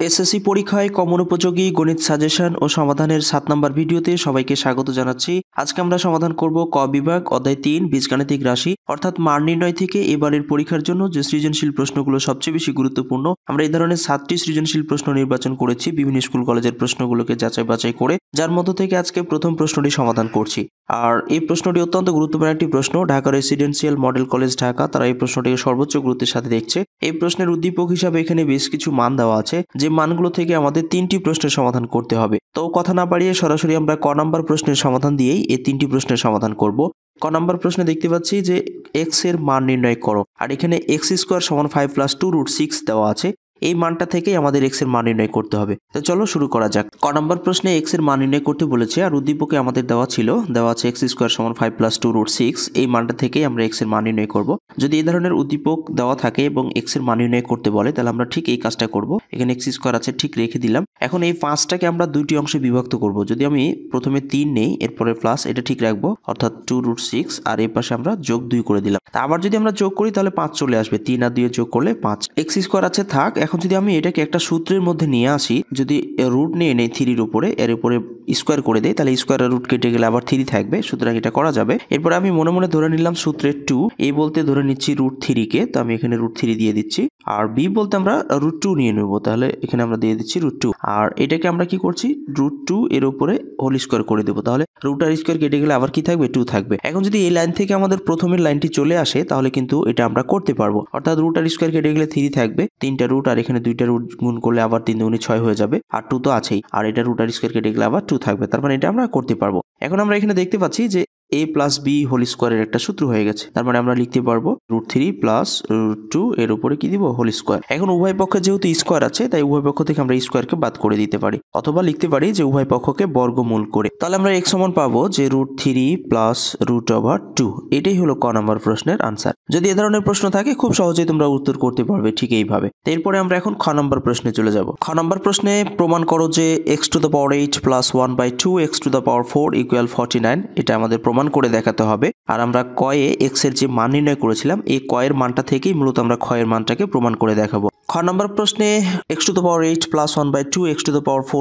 SSC পরীক্ষায় common উপযোগী গণিত সাজেশন ও সমাধানের 7 নম্বর ভিডিওতে সবাইকে স্বাগত জানাচ্ছি। আজকে আমরা সমাধান করব ক বিভাগ অধ্যায় 3 বীজগাণিতিক রাশি অর্থাৎ মান নির্ণয় থেকে এবারের পরীক্ষার জন্য যে সৃজনশীল প্রশ্নগুলো সবচেয়ে বেশি গুরুত্বপূর্ণ। আমরা এই ধরনের 7টি সৃজনশীল প্রশ্ন নির্বাচন করেছি বিভিন্ন স্কুল কলেজের প্রশ্নগুলোকে যাচাই বাছাই করে, যার মধ্য থেকে আজকে প্রথম প্রশ্নটি সমাধান করছি। আর এই প্রশ্নটি অত্যন্ত গুরুত্বপূর্ণ একটি প্রশ্ন। Dhaka residential model college Dhaka তারা এই প্রশ্নটিকে সর্বোচ্চ গুরুত্বের সাথে দেখছে। এই প্রশ্নের উদ্দীপক হিসাবে এখানে বেশ কিছু মান দেওয়া আছে, যে মানগুলো থেকে আমাদের 3টি প্রশ্নের সমাধান করতে হবে। তো কথা না বাড়িয়ে সরাসরি আমরা ক নম্বর প্রশ্নের সমাধান দিয়েই এই 3টি প্রশ্নের সমাধান করব। ক নম্বর প্রশ্নে দেখতে পাচ্ছি যে এক্স এর মান নির্ণয় করো, আর এখানে এক্স স্কোয়ার সমান 5 + 2√6 দেওয়া আছে। এই মানটা থেকেই আমাদের এক্স এর মান নির্ণয় করতে হবে। তো চলো শুরু করা যাক। ক নম্বর প্রশ্নে এক্স এর মান নির্ণয় করতে বলেছে, আর উদ্দীপকে আমাদের দেওয়া আছে এক্স স্কোয়ার সমান 5 + 2√6। এই মানটা থেকেই আমরা এক্স এর মান নির্ণয় করব। যদি এই ধরনের উদ্দীপক দেওয়া থাকে এবং এক্স এর মান নির্ণয় করতে বলে, তাহলে আমরা ঠিক এই কাজটা করব। এখানে এক্স স্কোয়ার আছে, ঠিক রেখে দিলাম। এখন এই 5টাকে আমরা দুইটি অংশে বিভক্ত করব। যদি আমি প্রথমে 3 নেই, এরপরে প্লাস এটা ঠিক রাখবো, অর্থাৎ 2√6, আর এই পাশে আমরা যোগ 2 করে দিলাম। তা আবার যদি আমরা যোগ করি তাহলে 5 চলে আসবে, 3 আর 2 যোগ করলে 5। এক্স স্কোয়ার আছে থাক। এখন যদি আমি এটাকে একটা সূত্রের মধ্যে নিয়ে আসি, যদি রুট নিয়ে নেই 3-র উপরে, এর উপরে স্কোয়ার করে দেয়, তাহলে স্কোয়ারের রুট কেটে গেলে আবার 3 থাকবে, সুতরাং এটা করা যাবে। এরপরে আমি মনে মনে ধরে নিলাম সূত্রের 2, এই বলতে ধরে নিচ্ছি √3 কে, তো আমি এখানে √3 দিয়ে দিচ্ছি। আর বি বলতে আমরা √2 নিয়ে নেব, তাহলে এখানে আমরা দিয়ে দিচ্ছি √2। আর এটাকে আমরা কি করছি, √2 এর উপরে হোল স্কোয়ার করে দেবো, তাহলে রুট আর স্কোয়ার কেটে গেলে আবার কি থাকবে, 2 থাকবে। এখন যদি এই লাইন থেকে আমাদের প্রথমের লাইনটি চলে আসে, তাহলে কিন্তু এটা আমরা করতে পারবো, অর্থাৎ রুট আর স্কোয়ার কেটে গেলে 3 থাকবে, 3টা রুট আর এখানে 2টা রুট গুণ করলে আবার 3 × 6 হয়ে যাবে, আর 2 তো আছেই, আর এটা রুট আর স্কোয়ার কেটে গেলে আবার 2 থাকবে, তার মানে এটা আমরা করতে পারবো। এখন আমরা এখানে দেখতে পাচ্ছি যে a + b হোল স্কোয়ারের একটা সূত্র হয়ে গেছে, তার মানে আমরা লিখতে পারবো √3 + √2 এর উপরে কি দিব, হোল স্কোয়ার। এখন উভয় পক্ষে যেহেতু স্কোয়ার আছে, তাই উভয় পক্ষ থেকে আমরা স্কোয়ারকে বাদ করে দিতে পারি, অথবা লিখতে পারি যে উভয় পক্ষকে বর্গমূল করে। তাহলে আমরা x সমান পাবো যে √3 + √2। এটাই হলো ক নম্বর প্রশ্নের আনসার। যদি এ ধরনের প্রশ্ন থাকে খুব সহজেই তোমরা উত্তর করতে পারবে ঠিক এইভাবে। এরপরে আমরা এখন খ নম্বর প্রশ্নে চলে যাব। খ নম্বর প্রশ্নে প্রমাণ করো যে x⁴ + 1/2 x⁴ = 49। এটা আমাদের প্রমাণ করে দেখাতে হবে। আর আমরা কয়ে এক্স এর যে মান নির্ণয় করেছিলাম, এই কয়ের মানটা থেকেই মূলত আমরা ক্ষয়ের মানটাকে প্রমাণ করে দেখাবো। খ নম্বর প্রশ্নে x⁴ + 1/2 x⁴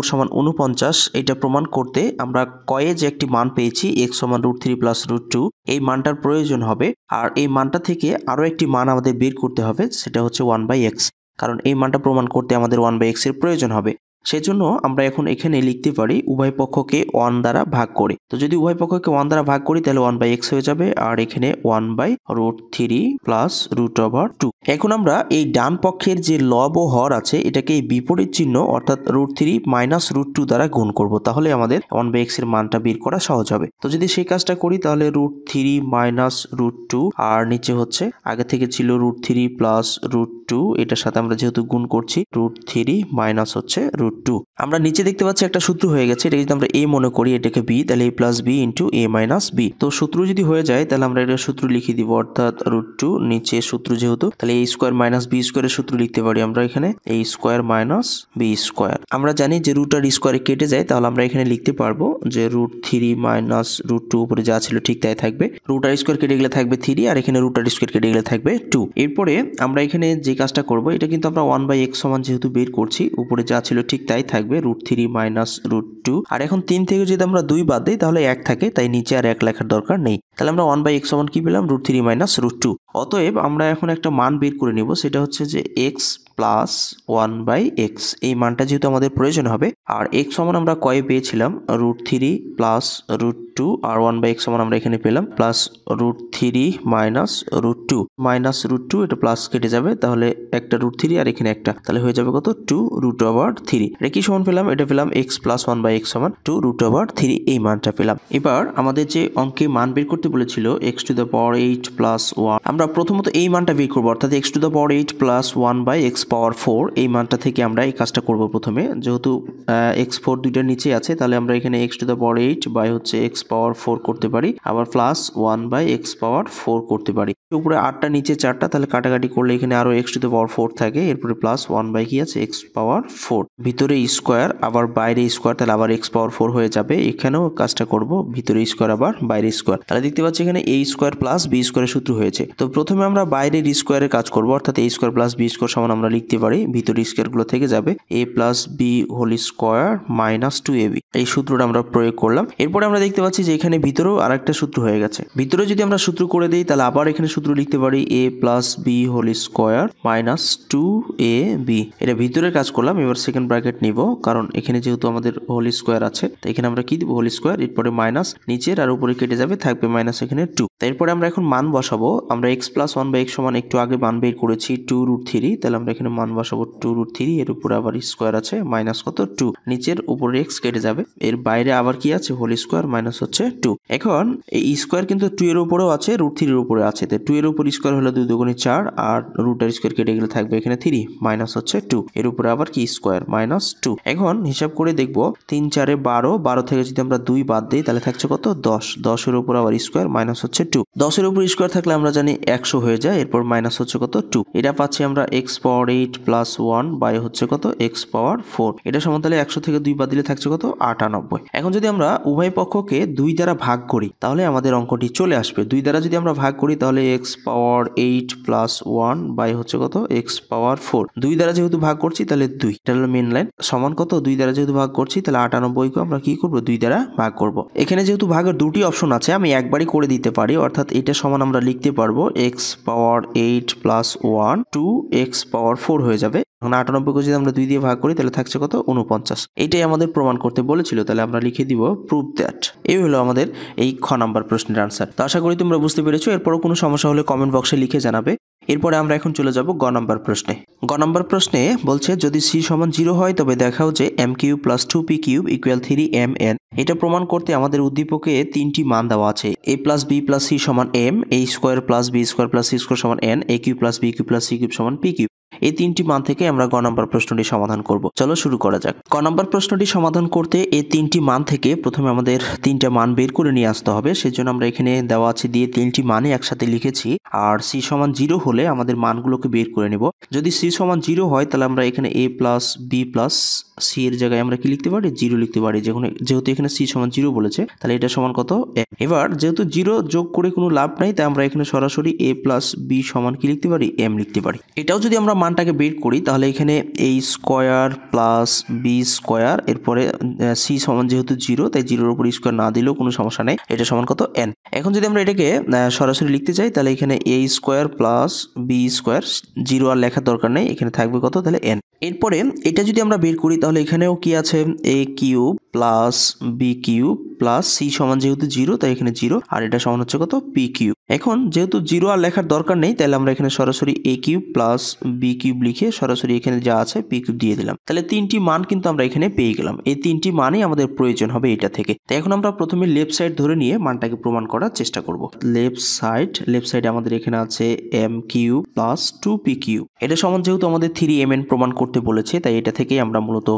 সমান 49, এটা প্রমাণ করতে আমরা কয়ে যে একটি মান পেয়েছি x সমান √3 + √2, এই মানটার প্রয়োজন হবে। আর এই মানটা থেকে আরো একটি মান আমাদের বের করতে হবে, সেটা হচ্ছে 1/x, কারণ এই মানটা প্রমাণ করতে আমাদের 1/x এর প্রয়োজন হবে। সেজন্য আমরা এখন এখানে লিখতে পারি উভয় পক্ষকে 1 দ্বারা ভাগ করে। তো যদি উভয় পক্ষকে 1 দ্বারা ভাগ করি তাহলে 1/x হয়ে যাবে, আর এখানে 1/√3 + √2। এখন আমরা এই ডান পক্ষের যে লব ও হর আছে, এটাকে এই বিপরীত চিহ্ন অর্থাৎ √3 - √2 দ্বারা গুণ করব, তাহলে আমাদের 1/x এর মানটা বের করা সহজ হবে। তো যদি সেই কাজটা করি তাহলে √3 - √2, আর নিচে হচ্ছে আগে থেকে ছিল √3 + √2, এটার সাথে আমরা যেহেতু গুণ করছি √3 - হচ্ছে √2। আমরা নিচে দেখতে পাচ্ছি একটা সূত্র হয়ে গেছে, এটা যদি আমরা a মনে করি, এটাকে b, তাহলে a + b × a - b। তো সূত্র যদি হয়ে যায় তাহলে আমরা এটা সূত্র লিখে দিব, অর্থাৎ √2 নিচে সূত্র যেহেতু, তাহলে a² - b² এর সূত্র লিখতে পারি আমরা এখানে a² - b²। আমরা জানি যে রুট আর স্কোয়ারে কেটে যায়, তাহলে আমরা এখানে লিখতে পারবো যে √3 - √2 উপরে যা ছিল ঠিক তাই থাকবে, রুট আর স্কোয়ার কেটে গেলে থাকবে 3, আর এখানে রুট আর স্কোয়ার কেটে গেলে থাকবে 2। এরপরে আমরা এখানে যে কাজটা করব, এটা কিন্তু আমরা 1/x সমান যেহেতু বের করছি, উপরে যা ছিল ঠিক তাই থাকবে, √3 - √2। আর এখন 3 থেকে যদি আমরা 2 বাদ দিই তাহলে 1 থাকে, তাই নিচে আর 1 লেখার দরকার নেই। তাহলে আমরা 1/x সমান কি পেলাম, √3 - √2। অতএব আমরা এখন একটা মান বের করে নিব, সেটা হচ্ছে যে x + 1/x, এই মানটা যেহেতু আমাদের প্রয়োজন হবে। আর x সমান আমরা কয়ে পেয়েছিলাম √3 + √2, আর 1/x সমান আমরা এখানে পেলাম +√3 - √2 -√2, এটা প্লাস কেটে যাবে, তাহলে একটা √3 আর এখানে একটা, তাহলে হয়ে যাবে কত, 2√3। এটা কি সমান পেলাম, এটা পেলাম x + 1/x সমান 2√3, এই মানটা পেলাম। এবার আমাদের যে অঙ্কে মান বের করতে বলেছিল x⁴ + 1, আমরা প্রথমত এই মানটা বের করবো, অর্থাৎ x⁴ + 1/x⁴, এই মানটা থেকে আমরা এই কাজটা করব। প্রথমে যেহেতু x4 দুইটার নিচে আছে, তাহলে আমরা এখানে x⁴ হচ্ছে x⁴ করতে পারি, আবার +1/x⁴ করতে পারি। উপরে 8টা নিচে 4টা, তাহলে কাটাকাটি করলে এখানে আরো x⁴ থাকে, এরপরে +1 কি আছে, x⁴, ভিতরে স্কোয়ার আবার বাইরে স্কোয়ার, তাহলে আবার x⁴ হয়ে যাবে। এখানেও কাজটা করব, ভিতরে স্কোয়ার আবার বাইরে স্কোয়ার, তাহলে দেখতে পাচ্ছি এখানে a² + b² সূত্র হয়েছে। তো প্রথমে আমরা বাইরের স্কোয়ারের কাজ করব, অর্থাৎ a² + b² সমান আমরা লিখতে পারি, ভিতরে স্কোয়ারগুলো থেকে যাবে, a plus B whole square minus 2ab। এই সূত্রটা আমরা প্রয়োগ করলাম। এরপরে আমরা দেখতে পাচ্ছি যে এখানে ভিতরেও আরেকটা সূত্র হয়ে গেছে। ভিতরে যদি আমরা সূত্র করে দিই তাহলে আবার এখানে সূত্র লিখতে পারি a plus B whole square minus 2ab। এটা ভিতরের কাজ করলাম। এবার সেকেন্ড ব্র্যাকেট নিব, কারণ এখানে যেহেতু আমাদের হোল স্কোয়ার আছে, তো এখানে আমরা কি দিব, হোল স্কোয়ার, এরপরে মাইনাস নিচের আর উপরে কেটে যাবে, থাকবে মাইনাস এখানে 2। এরপরে আমরা এখন মান বসাবো। আমরা x প্লাস 1 বাই x সমান একটু আগে মান বের করেছি 2√3, তাহলে আমরা এখানে মান বসাবো 2√3, এর উপরে আবার স্কোয়ার আছে, মাইনাস কত 2, নিচের উপরে x কেটে যাবে, এর বাইরে আবার কি আছে, হোল স্কোয়ার মাইনাস হচ্ছে 2। এখন এই স্কোয়ার কিন্তু 2 এর উপরেও আছে, √3 এর উপরে আছে, তো 2 এর উপর স্কোয়ার হলো 2 দুগুণে 4, আর রুটের স্কোয়ার কেটে গেলে থাকবে এখানে 3, মাইনাস হচ্ছে 2, এর উপরে আবার কি স্কোয়ার মাইনাস 2। এখন হিসাব করে দেখবো 3 4 12, 12 থেকে যদি আমরা 2 বাদ দিই তাহলে থাকছে কত, 10, 10 এর উপর আবার স্কোয়ার মাইনাস হচ্ছে 2, 10 এর উপর স্কোয়ার থাকলে আমরা জানি 100 হয়ে যায়, এরপর মাইনাস হচ্ছে কত 2। এটা পাচ্ছি আমরা x পাওয়ার 8 প্লাস 1 বাই হচ্ছে কত x পাওয়ার 4। এটা সমান তাহলে 100 থেকে 2 বাদ দিলে থাকছে কত 98। এখন যদি আমরা উভয় পক্ষকে 2 দ্বারা ভাগ করি তাহলে আমাদের অঙ্কটি চলে আসবে। 2 দ্বারা যদি আমরা ভাগ করি তাহলে x পাওয়ার 8 প্লাস 1 বাই হচ্ছে কত x পাওয়ার 4। 2 দ্বারা যেহেতু ভাগ করছি তাহলে 2, এটা হলো মেন লাইন, সমান কত 2 দ্বারা যেহেতু ভাগ করছি তাহলে 98 কে আমরা কি করব, 2 দ্বারা ভাগ করব। এখানে যেহেতু ভাগের দুটি অপশন আছে আমি একবারই করে দিতে পারি, অর্থাৎ এটা সমান আমরা লিখতে পারবো x পাওয়ার 8 প্লাস 1 টু x পাওয়ার 4 হয়ে যাবে। এখন 98 কে যদি আমরা 2 দিয়ে ভাগ করি তাহলে থাকছে কত 49। এটাই আমাদের প্রমাণ করতে বলেছিল, তাহলে আমরা লিখে দিব প্রুভ দ্যাট। এই হলো আমাদের এই খ নাম্বার প্রশ্নের আনসার। তো আশা করি তোমরা বুঝতে পেরেছো। এরপরও কোনো সমস্যা হলে কমেন্ট বক্সে লিখে জানাবে। এরপরে আমরা এখন চলে যাব গ নাম্বার প্রশ্নে। গ নাম্বার প্রশ্নে বলছে যদি c সমান 0 হয় তবে দেখাও যে m³ plus 2p³ equal 3mn। এটা প্রমাণ করতে আমাদের উদ্দীপকে 3টি মান দেওয়া আছে, a plus b plus c সমান m, a square plus b square plus c square সমান n, a³ plus b³ plus c³ সমান p³। এই 3টি মান থেকে আমরা গ নাম্বার প্রশ্নটি সমাধান করব। চলো শুরু করা যাক। ক নাম্বার প্রশ্নটি সমাধান করতে এই 3টি মান থেকে প্রথমে আমাদের 3টা মান বের করে নিয়ে আসতে হবে। সেজন্য আমরা এখানে দেওয়া আছে দিয়ে 3টি মানই একসাথে লিখেছি, আর c সমান 0 হলে আমাদের মানগুলোকে বের করে নেব। যদি c সমান 0 হয় তাহলে আমরা এখানে a plus b plus c এর জায়গায় আমরা কি লিখতে পারি, 0 লিখতে পারি। যেহেতু এখানে c সমান 0 বলেছে তাহলে এটা সমান কত, এবার যেহেতু 0 যোগ করে কোনো লাভ নাই তাই আমরা এখানে সরাসরি a প্লাস b সমান কি লিখতে পারি, m লিখতে পারি। এটাও যদি আমরা মানটাকে বের করি তাহলে এখানে a square plus b square, এরপরে c সমান যেহেতু 0 তাই 0 এর উপর স্কোয়ার না দিলেও কোনো সমস্যা নেই, এটা সমান কত n। এখন যদি আমরা এটাকে সরাসরি লিখতে চাই তাহলে এখানে a square plus b square, 0 আর লেখার দরকার নেই, এখানে থাকবে কত তাহলে n। এরপরে এটা যদি আমরা বের করি তাহলে এখানেও কি আছে, a³ plus b³ plus c সমান যেহেতু 0 তাই এখানে 0, আর এটা সমান হচ্ছে কত p³। এখন যেহেতু 0 আর লেখার দরকার নেই তাহলে আমরা এখানে সরাসরি a³ প্লাস b³ লিখে সরাসরি এখানে যা আছে p³ দিয়ে দিলাম। তাহলে 3টি মান কিন্তু আমরা এখানে পেয়ে গেলাম। এই 3টি মানই আমাদের প্রয়োজন হবে এটা থেকে। তাই এখন আমরা প্রথমে লেফট সাইড ধরে নিয়ে মানটাকে প্রমাণ করার চেষ্টা করব। লেফট সাইডে আমাদের এখানে আছে m³ প্লাস 2p³। এটা সমান যেহেতু আমাদের 3mn প্রমাণ করতে বলেছে তাই এটা থেকেই আমরা মূলত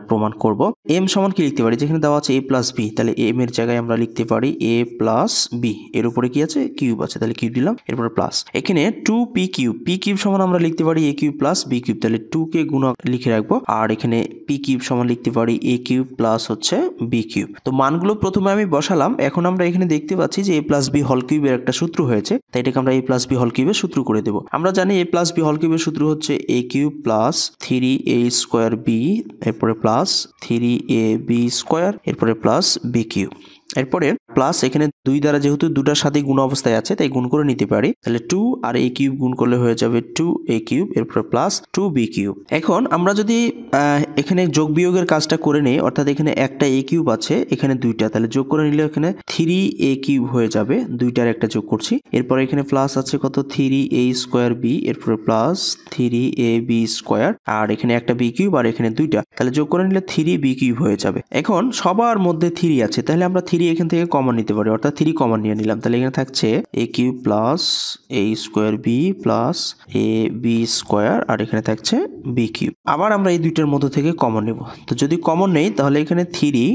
প্রমাণ করব। m সমান কি লিখতে পারি, যেখানে দেওয়া আছে a প্লাস b, তাহলে m এর জায়গায় আমরা লিখতে পারি a প্লাস b, এর উপরে কি আছে কিউব আছে, তাহলে কিউব দিলাম, এরপরে প্লাস এখানে 2p³ সমান আমরা লিখতে পারি a³ প্লাস b³, তাহলে 2 কে গুণক লিখে রাখবো, আর এখানে p³ সমান লিখতে পারি a³ প্লাস হচ্ছে b³। তো মানগুলো প্রথমে আমি বসালাম। এখন আমরা এখানে দেখতে পাচ্ছি যে a প্লাস b হোল কিউবের একটা সূত্র হয়েছে, তাই এটাকে আমরা a প্লাস b হোল কিউবের সূত্র করে দেবো। আমরা জানি a প্লাস b হোল কিউবের সূত্র হচ্ছে a³ plus 3a square b, এরপরে প্লাস 3ab স্কোয়ার, এরপরে প্লাস b³। এরপরে প্লাস এখানে 2 দ্বারা যেহেতু দুটার সাথে গুণ অবস্থায় আছে তাই গুণ করে নিতে পারি, তাহলে 2 আর a³ গুণ করলে হয়ে যাবে 2a³, এরপর প্লাস 2b³। এখন আমরা যদি এখানে যোগ বিয়োগের কাজটা করে নেই, অর্থাৎ এখানে একটা a³ আছে, এখানে 2টা, তাহলে যোগ করে নিলে এখানে 3a³ হয়ে যাবে, 2টার একটা যোগ করছি। এরপর এখানে প্লাস আছে কত 3a স্কোয়ার b, এরপরে প্লাস 3ab স্কোয়ার, আর এখানে একটা b³ আর এখানে 2টা, তাহলে যোগ করে নিলে 3b³ হয়ে যাবে। এখন সবার মধ্যে 3 আছে, তাহলে আমরা 3 এখান থেকে কমন নিতে পারি, অর্থাৎ 3 কমন নিয়ে নিলাম। তাহলে এখানে থাকছে a³ plus a square b plus ab square, আর এখানে থাকছে b³। আবার আমরা এই দুইটার মধ্যে থেকে কমন নেব। তো যদি কমন নেই তাহলে এখানে 3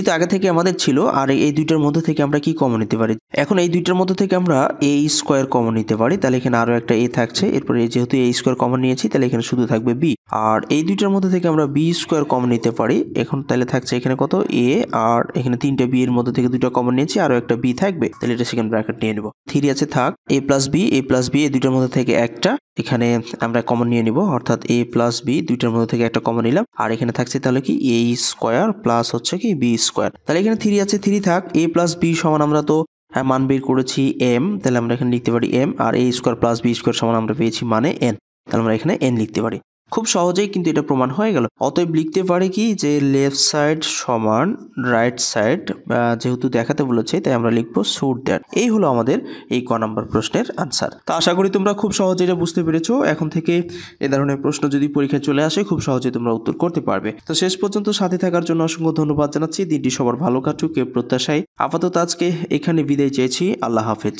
তো আগে থেকে আমাদের ছিল, আর এই দুইটার মধ্যে থেকে আমরা কি কমন নিতে পারি, এখন এই দুইটার মধ্যে থেকে আমরা a স্কোয়ার কমন নিতে পারি, তাহলে এখানে আরো একটা a থাকছে, এরপরে যেহেতু a স্কোয়ার কমন নিয়েছি তাহলে এখানে শুধু থাকবে b, আর এই দুইটার মধ্যে থেকে আমরা b স্কোয়ার কমন নিতে পারি। এখন তাহলে থাকছে এখানে কত a, আর এখানে 3টা b এর মধ্যে মধ্যে থেকে দুইটা কমন নিয়েছি, আরো একটা বি থাকবে, তাহলে এটা সেকেন্ড ব্র্যাকেট নিয়ে নিব। 3 আছে থাক, a প্লাস বি এই দুইটার মধ্যে থেকে একটা এখানে আমরা কমন নিয়ে নিব, অর্থাৎ a প্লাস বি দুইটার মধ্যে থেকে একটা কমন নিলাম। আর এখানে থাকছে তাহলে কি a স্কোয়ার প্লাস হচ্ছে কি b স্কোয়ার। তাহলে এখানে 3 আছে, 3 থাক, a প্লাস বি সমান আমরা তো মান বের করেছি m, তাহলে আমরা এখানে লিখতে পারি m, আর a square plus B square সমান আমরা পেয়েছি মানে n, তাহলে আমরা এখানে n লিখতে পারি। খুব সহজেই কিন্তু এটা প্রমাণ হয়ে গেল। অতএব লিখতে পারি কি যে লেফট সাইড সমান রাইট সাইড, যেহেতু দেখাতে বলেছে তাই আমরা লিখবো শুড দ্যাট। এই হলো আমাদের এই ক নাম্বার প্রশ্নের আনসার। তো আশা করি তোমরা খুব সহজে এটা বুঝতে পেরেছো। এখন থেকে এ ধরনের প্রশ্ন যদি পরীক্ষায় চলে আসে খুব সহজেই তোমরা উত্তর করতে পারবে। তো শেষ পর্যন্ত সাথে থাকার জন্য অসংখ্য ধন্যবাদ জানাচ্ছি। দিনটি সবার ভালো কাটুক এ প্রত্যাশায় আপাতত আজকে এখানে বিদায় চেয়েছি। আল্লাহ হাফেজ।